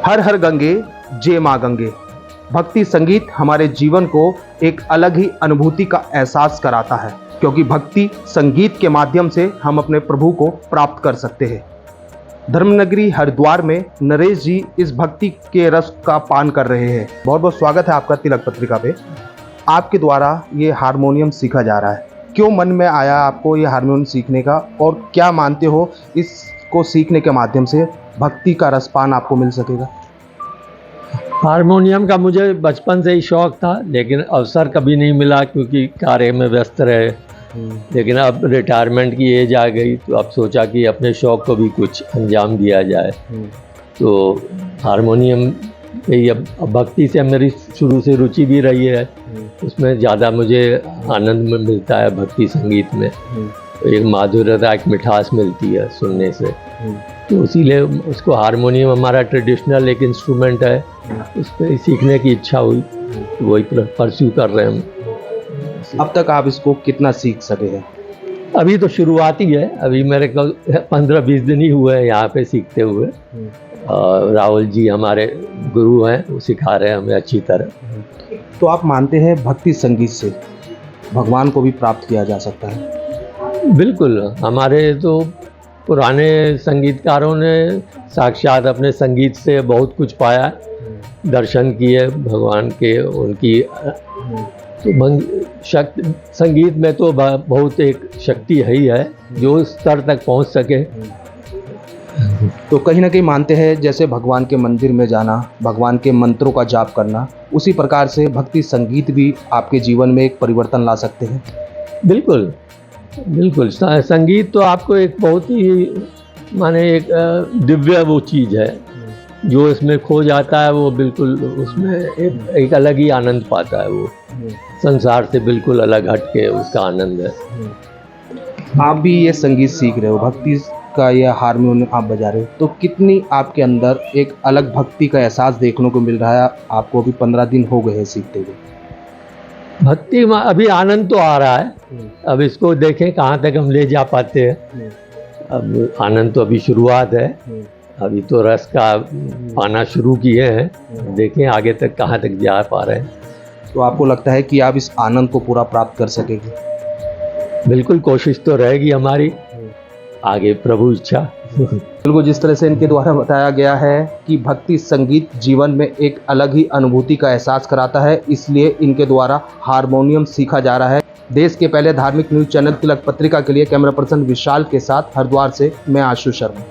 हर हर गंगे जय माँ गंगे। भक्ति संगीत हमारे जीवन को एक अलग ही अनुभूति का एहसास कराता है, क्योंकि भक्ति संगीत के माध्यम से हम अपने प्रभु को प्राप्त कर सकते हैं। धर्मनगरी हरिद्वार में नरेश जी इस भक्ति के रस का पान कर रहे हैं। बहुत बहुत स्वागत है आपका तिलक पत्रिका पे। आपके द्वारा ये हारमोनियम सीखा जा रहा है, क्यों मन में आया आपको ये हारमोनियम सीखने का, और क्या मानते हो इसको सीखने के माध्यम से भक्ति का रसपान आपको मिल सकेगा? हारमोनियम का मुझे बचपन से ही शौक़ था, लेकिन अवसर कभी नहीं मिला क्योंकि कार्य में व्यस्त रहे। लेकिन अब रिटायरमेंट की एज आ गई तो अब सोचा कि अपने शौक़ को भी कुछ अंजाम दिया जाए। तो हारमोनियम यही अब भक्ति से मेरी शुरू से रुचि भी रही है, उसमें ज़्यादा मुझे आनंद में मिलता है। भक्ति संगीत में एक माधुर्यता, एक मिठास मिलती है सुनने से, तो इसीलिए उसको हारमोनियम हमारा ट्रेडिशनल एक इंस्ट्रूमेंट है, उस पर सीखने की इच्छा हुई तो वही परस्यू कर रहे हैं हम। अब तक आप इसको कितना सीख सके हैं? अभी तो शुरुआती है, अभी मेरे को 15-20 दिन ही हुए हैं यहाँ पे सीखते हुए। राहुल जी हमारे गुरु हैं, वो सिखा रहे हैं हमें अच्छी तरह। तो आप मानते हैं भक्ति संगीत से भगवान को भी प्राप्त किया जा सकता है? बिल्कुल, हमारे तो पुराने संगीतकारों ने साक्षात अपने संगीत से बहुत कुछ पाया, दर्शन किए भगवान के, उनकी तो शक्ति संगीत में तो बहुत एक शक्ति है ही है जो उस स्तर तक पहुंच सके। तो कहीं ना कहीं मानते हैं जैसे भगवान के मंदिर में जाना, भगवान के मंत्रों का जाप करना, उसी प्रकार से भक्ति संगीत भी आपके जीवन में एक परिवर्तन ला सकते हैं? बिल्कुल बिल्कुल, संगीत तो आपको एक बहुत ही माने एक दिव्य वो चीज़ है, जो इसमें खो जाता है वो बिल्कुल उसमें एक अलग ही आनंद पाता है। वो संसार से बिल्कुल अलग हट के उसका आनंद है। आप भी ये संगीत सीख रहे हो, भक्ति का ये हारमोनियम आप बजा रहे हो, तो कितनी आपके अंदर एक अलग भक्ति का एहसास देखने को मिल रहा है? आपको अभी 15 दिन हो गए हैं सीखते हुए। भक्ति में अभी आनंद तो आ रहा है, अब इसको देखें कहाँ तक हम ले जा पाते हैं। अब आनंद तो अभी शुरुआत है, अभी तो रस का पाना शुरू किए हैं, देखें आगे तक कहाँ तक जा पा रहे हैं। तो आपको लगता है कि आप इस आनंद को पूरा प्राप्त कर सकेंगे? बिल्कुल, कोशिश तो रहेगी हमारी, आगे प्रभु इच्छा। बिल्कुल, जिस तरह से इनके द्वारा बताया गया है कि भक्ति संगीत जीवन में एक अलग ही अनुभूति का एहसास कराता है, इसलिए इनके द्वारा हारमोनियम सीखा जा रहा है। देश के पहले धार्मिक न्यूज चैनल तिलक पत्रिका के लिए कैमरा पर्सन विशाल के साथ हरिद्वार से मैं आशु शर्मा।